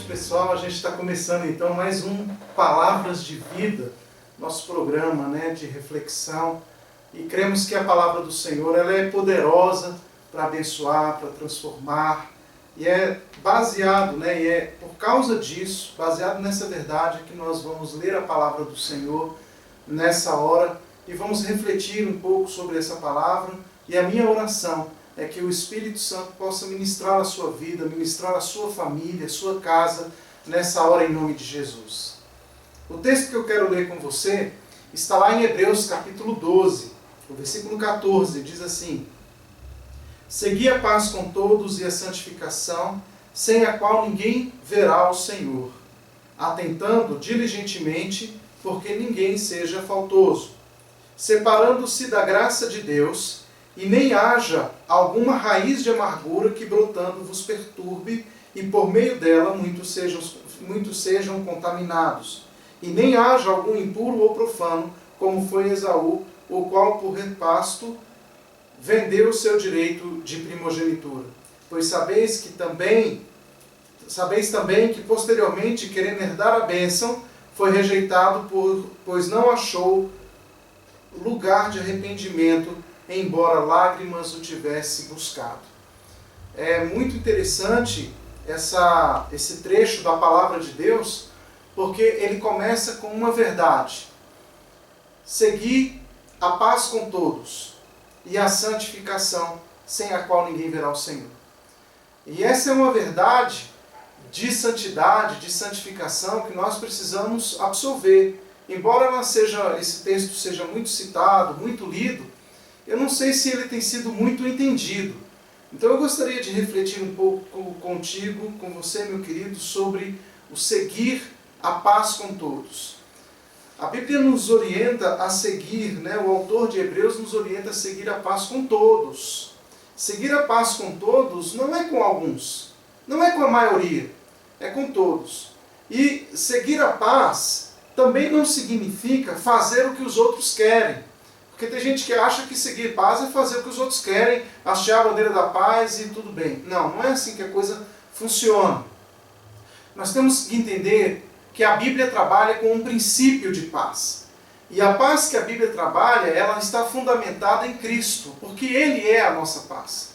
pessoal, a gente está começando então mais um Palavras de Vida, nosso programa, de reflexão, e cremos que a palavra do Senhor ela é poderosa para abençoar, para transformar, e é baseado, e é por causa disso, baseado nessa verdade, que nós vamos ler a palavra do Senhor nessa hora e vamos refletir um pouco sobre essa palavra. E a minha oração é que o Espírito Santo possa ministrar a sua vida, ministrar a sua família, a sua casa, nessa hora em nome de Jesus. O texto que eu quero ler com você está lá em Hebreus capítulo 12, o versículo 14, diz assim: segui a paz com todos e a santificação, sem a qual ninguém verá o Senhor, atentando diligentemente, porque ninguém seja faltoso, separando-se da graça de Deus, e nem haja alguma raiz de amargura que brotando vos perturbe, e por meio dela muitos sejam contaminados. E nem haja algum impuro ou profano, como foi Esaú, o qual por repasto vendeu o seu direito de primogenitura. Pois sabeis também que posteriormente, querendo herdar a bênção, foi rejeitado, pois não achou lugar de arrependimento, embora lágrimas o tivesse buscado. É muito interessante esse trecho da palavra de Deus, porque ele começa com uma verdade: segui a paz com todos e a santificação, sem a qual ninguém verá o Senhor. E essa é uma verdade de santidade, de santificação, que nós precisamos absorver. Embora esse texto seja muito citado, muito lido, eu não sei se ele tem sido muito entendido. Então eu gostaria de refletir um pouco contigo, com você, meu querido, sobre o seguir a paz com todos. A Bíblia nos orienta a seguir, o autor de Hebreus nos orienta a seguir a paz com todos. Seguir a paz com todos não é com alguns, não é com a maioria, é com todos. E seguir a paz também não significa fazer o que os outros querem. Porque tem gente que acha que seguir paz é fazer o que os outros querem, hastear a bandeira da paz e tudo bem. Não é assim que a coisa funciona. Nós temos que entender que a Bíblia trabalha com um princípio de paz. E a paz que a Bíblia trabalha, ela está fundamentada em Cristo, porque Ele é a nossa paz.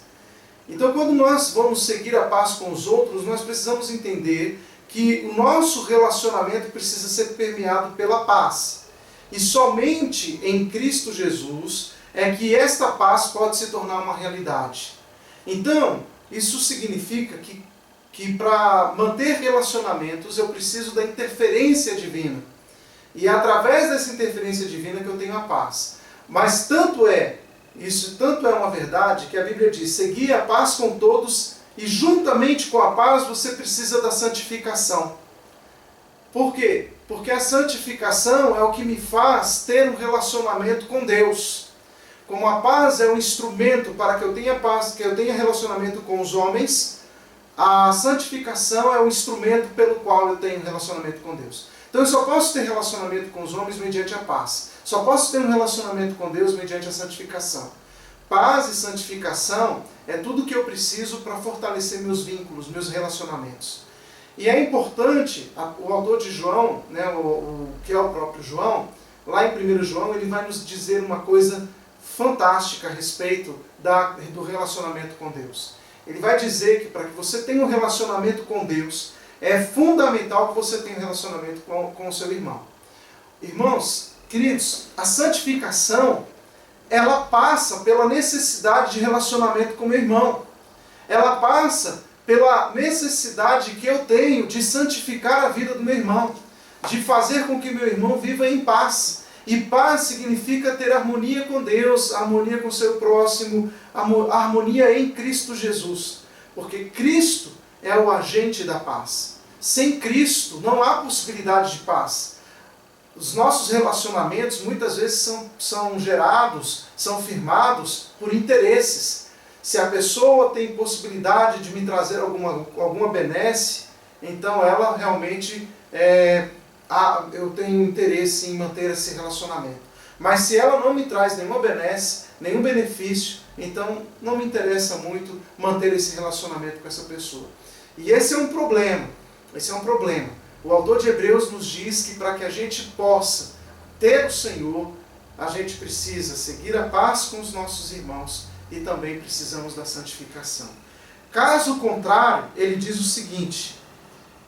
Então, quando nós vamos seguir a paz com os outros, nós precisamos entender que o nosso relacionamento precisa ser permeado pela paz. E somente em Cristo Jesus é que esta paz pode se tornar uma realidade. Então, isso significa que para manter relacionamentos eu preciso da interferência divina. E é através dessa interferência divina que eu tenho a paz. Mas tanto é uma verdade que a Bíblia diz: segui a paz com todos, e juntamente com a paz você precisa da santificação. Por quê? Porque a santificação é o que me faz ter um relacionamento com Deus. Como a paz é um instrumento para que eu tenha paz, que eu tenha relacionamento com os homens, a santificação é o instrumento pelo qual eu tenho relacionamento com Deus. Então eu só posso ter relacionamento com os homens mediante a paz. Só posso ter um relacionamento com Deus mediante a santificação. Paz e santificação é tudo que eu preciso para fortalecer meus vínculos, meus relacionamentos. E é importante, o autor de João, que é o próprio João, lá em 1 João, ele vai nos dizer uma coisa fantástica a respeito do relacionamento com Deus. Ele vai dizer que para que você tenha um relacionamento com Deus, é fundamental que você tenha um relacionamento com o seu irmão. Irmãos, queridos, a santificação, ela passa pela necessidade de relacionamento com o meu irmão. Ela passa pela necessidade que eu tenho de santificar a vida do meu irmão, de fazer com que meu irmão viva em paz. E paz significa ter harmonia com Deus, harmonia com o seu próximo, harmonia em Cristo Jesus. Porque Cristo é o agente da paz. Sem Cristo não há possibilidade de paz. Os nossos relacionamentos muitas vezes são gerados, são firmados por interesses. Se a pessoa tem possibilidade de me trazer alguma benesse, então ela realmente eu tenho interesse em manter esse relacionamento. Mas se ela não me traz nenhuma benesse, nenhum benefício, então não me interessa muito manter esse relacionamento com essa pessoa. E esse é um problema. Esse é um problema. O autor de Hebreus nos diz que para que a gente possa ter o Senhor, a gente precisa seguir a paz com os nossos irmãos e também precisamos da santificação. Caso contrário, ele diz o seguinte,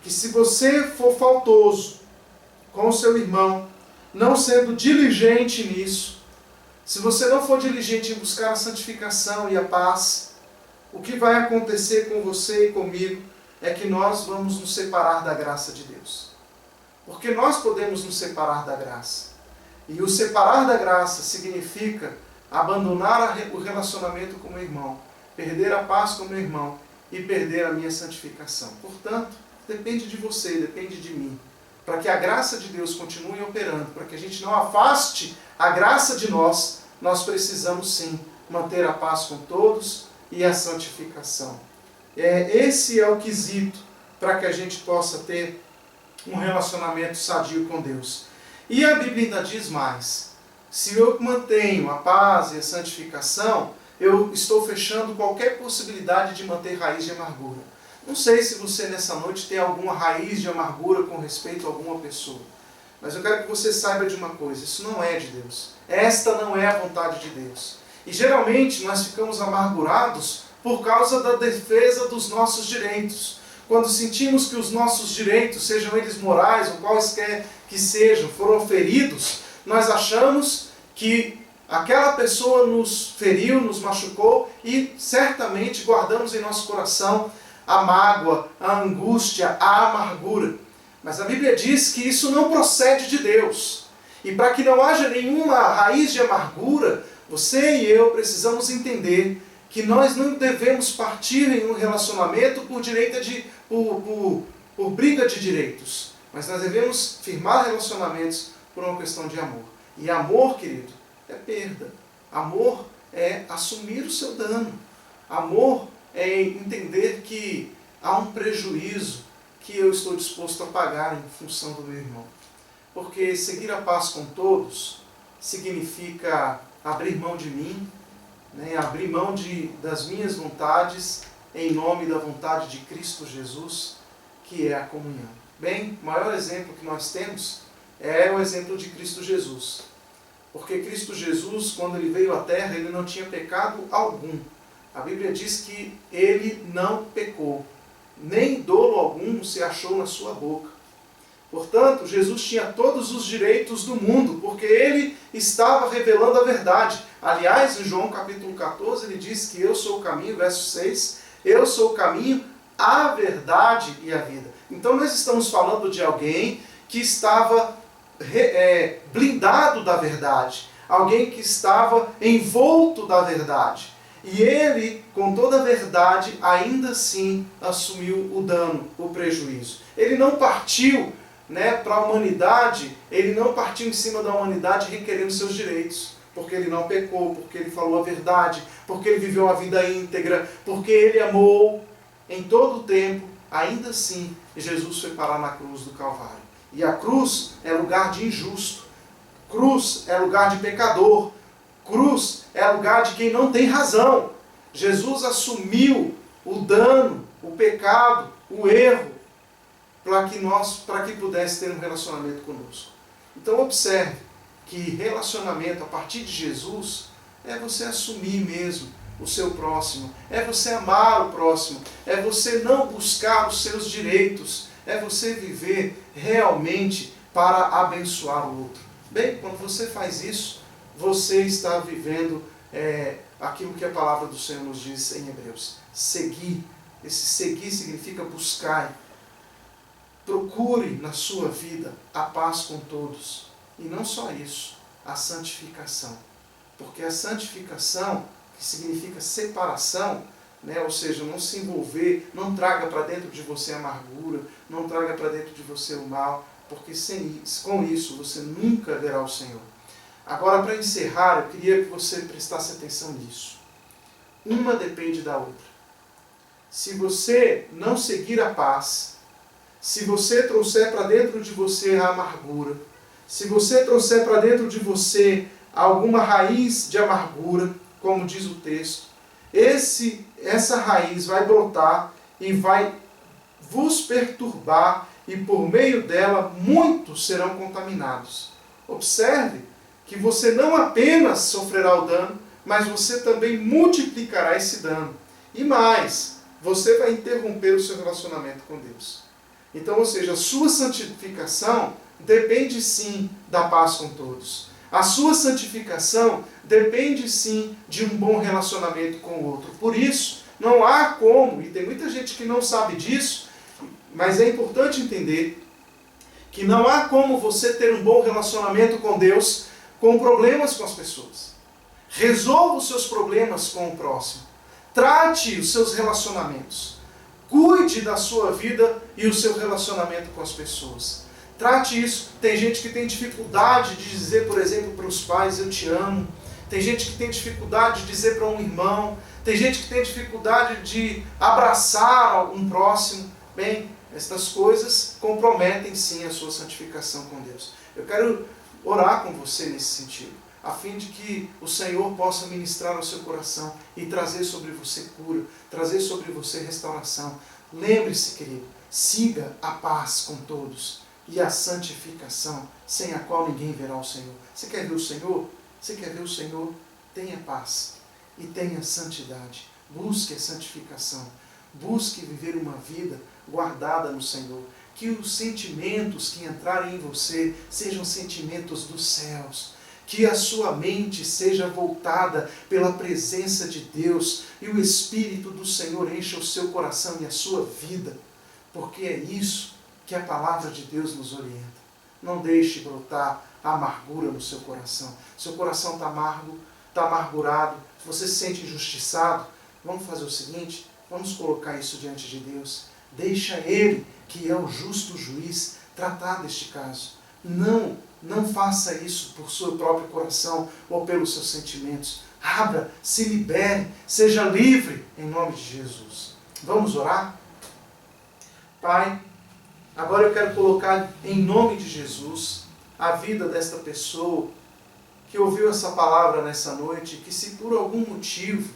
que se você for faltoso com o seu irmão, não sendo diligente nisso, se você não for diligente em buscar a santificação e a paz, o que vai acontecer com você e comigo é que nós vamos nos separar da graça de Deus. Porque nós podemos nos separar da graça. E o separar da graça significa abandonar o relacionamento com o meu irmão, perder a paz com o meu irmão e perder a minha santificação. Portanto, depende de você, depende de mim. Para que a graça de Deus continue operando, para que a gente não afaste a graça de nós, nós precisamos sim manter a paz com todos e a santificação. Esse é o quesito para que a gente possa ter um relacionamento sadio com Deus. E a Bíblia ainda diz mais. Se eu mantenho a paz e a santificação, eu estou fechando qualquer possibilidade de manter raiz de amargura. Não sei se você nessa noite tem alguma raiz de amargura com respeito a alguma pessoa. Mas eu quero que você saiba de uma coisa, isso não é de Deus. Esta não é a vontade de Deus. E geralmente nós ficamos amargurados por causa da defesa dos nossos direitos. Quando sentimos que os nossos direitos, sejam eles morais ou quaisquer que sejam, foram feridos, nós achamos que aquela pessoa nos feriu, nos machucou e certamente guardamos em nosso coração a mágoa, a angústia, a amargura. Mas a Bíblia diz que isso não procede de Deus. E para que não haja nenhuma raiz de amargura, você e eu precisamos entender que nós não devemos partir em um relacionamento por briga de direitos. Mas nós devemos firmar relacionamentos por uma questão de amor. E amor, querido, é perda. Amor é assumir o seu dano. Amor é entender que há um prejuízo que eu estou disposto a pagar em função do meu irmão. Porque seguir a paz com todos significa abrir mão de mim, abrir mão das minhas vontades em nome da vontade de Cristo Jesus, que é a comunhão. Bem, o maior exemplo que nós temos é o exemplo de Cristo Jesus. Porque Cristo Jesus, quando ele veio à terra, ele não tinha pecado algum. A Bíblia diz que ele não pecou, nem dolo algum se achou na sua boca. Portanto, Jesus tinha todos os direitos do mundo, porque ele estava revelando a verdade. Aliás, em João capítulo 14, ele diz que eu sou o caminho, verso 6, eu sou o caminho, a verdade e a vida. Então nós estamos falando de alguém que estava blindado da verdade, alguém que estava envolto da verdade. E ele, com toda a verdade, ainda assim assumiu o dano, o prejuízo. Ele não partiu para a humanidade, ele não partiu em cima da humanidade requerendo seus direitos. Porque ele não pecou, porque ele falou a verdade, porque ele viveu uma vida íntegra, porque ele amou em todo o tempo. Ainda assim, Jesus foi parar na cruz do Calvário. E a cruz é lugar de injusto. Cruz é lugar de pecador. Cruz é lugar de quem não tem razão. Jesus assumiu o dano, o pecado, o erro, para que pudesse ter um relacionamento conosco. Então observe que relacionamento a partir de Jesus é você assumir mesmo o seu próximo, é você amar o próximo, é você não buscar os seus direitos, é você viver realmente para abençoar o outro. Bem, quando você faz isso, você está vivendo aquilo que a palavra do Senhor nos diz em Hebreus. Seguir. Esse seguir significa buscar. Procure na sua vida a paz com todos. E não só isso, a santificação. Porque a santificação, que significa separação, ou seja, não se envolver, não traga para dentro de você a amargura, não traga para dentro de você o mal, porque com isso você nunca verá o Senhor. Agora, para encerrar, eu queria que você prestasse atenção nisso. Uma depende da outra. Se você não seguir a paz, se você trouxer para dentro de você a amargura, se você trouxer para dentro de você alguma raiz de amargura, como diz o texto, essa raiz vai brotar e vai vos perturbar e por meio dela muitos serão contaminados. Observe que você não apenas sofrerá o dano, mas você também multiplicará esse dano. E mais, você vai interromper o seu relacionamento com Deus. Então, ou seja, a sua santificação depende sim da paz com todos. A sua santificação depende sim de um bom relacionamento com o outro. Por isso, não há como, e tem muita gente que não sabe disso, mas é importante entender que não há como você ter um bom relacionamento com Deus com problemas com as pessoas. Resolva os seus problemas com o próximo. Trate os seus relacionamentos. Cuide da sua vida e o seu relacionamento com as pessoas. Trate isso. Tem gente que tem dificuldade de dizer, por exemplo, para os pais, eu te amo. Tem gente que tem dificuldade de dizer para um irmão. Tem gente que tem dificuldade de abraçar um próximo. Bem, estas coisas comprometem sim a sua santificação com Deus. Eu quero orar com você nesse sentido, a fim de que o Senhor possa ministrar ao seu coração e trazer sobre você cura, trazer sobre você restauração. Lembre-se, querido, siga a paz com todos e a santificação, sem a qual ninguém verá o Senhor. Você quer ver o Senhor? Você quer ver o Senhor? Tenha paz e tenha santidade. Busque a santificação. Busque viver uma vida guardada no Senhor. Que os sentimentos que entrarem em você sejam sentimentos dos céus. Que a sua mente seja voltada pela presença de Deus e o Espírito do Senhor encha o seu coração e a sua vida. Porque é isso que a palavra de Deus nos orienta. Não deixe brotar a amargura no seu coração. Seu coração está amargo, está amargurado, você se sente injustiçado. Vamos fazer o seguinte, vamos colocar isso diante de Deus. Deixa Ele, que é o justo juiz, tratar deste caso. Não faça isso por seu próprio coração ou pelos seus sentimentos. Abra, se libere, seja livre em nome de Jesus. Vamos orar? Pai, agora eu quero colocar em nome de Jesus a vida desta pessoa que ouviu essa palavra nessa noite, que se por algum motivo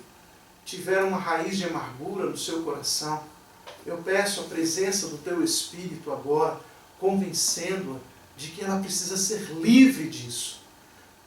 tiver uma raiz de amargura no seu coração, eu peço a presença do Teu Espírito agora, convencendo-a de que ela precisa ser livre disso.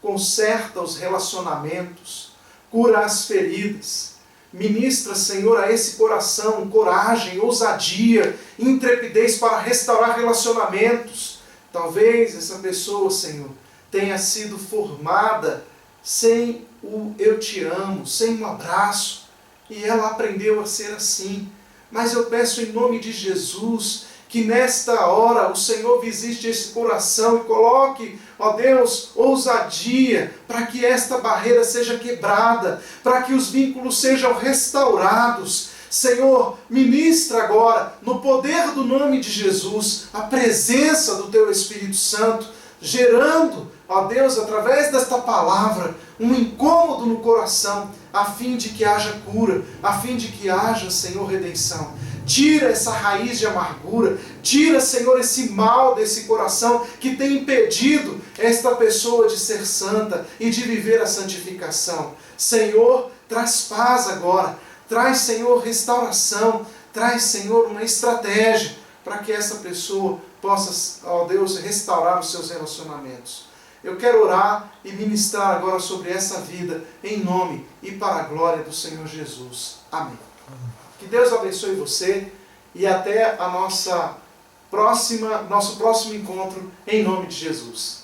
Conserta os relacionamentos, cura as feridas. Ministra, Senhor, a esse coração coragem, ousadia, intrepidez para restaurar relacionamentos. Talvez essa pessoa, Senhor, tenha sido formada sem o eu te amo, sem um abraço, e ela aprendeu a ser assim. Mas eu peço em nome de Jesus que nesta hora o Senhor visite esse coração e coloque, ó Deus, ousadia para que esta barreira seja quebrada, para que os vínculos sejam restaurados. Senhor, ministra agora, no poder do nome de Jesus, a presença do Teu Espírito Santo, gerando, ó Deus, através desta palavra, um incômodo no coração, a fim de que haja cura, a fim de que haja, Senhor, redenção. Tira essa raiz de amargura, tira, Senhor, esse mal desse coração que tem impedido esta pessoa de ser santa e de viver a santificação. Senhor, traz paz agora, traz, Senhor, restauração, traz, Senhor, uma estratégia para que essa pessoa possa, ó Deus, restaurar os seus relacionamentos. Eu quero orar e ministrar agora sobre essa vida, em nome e para a glória do Senhor Jesus. Amém. Que Deus abençoe você e até a nosso próximo encontro, em nome de Jesus.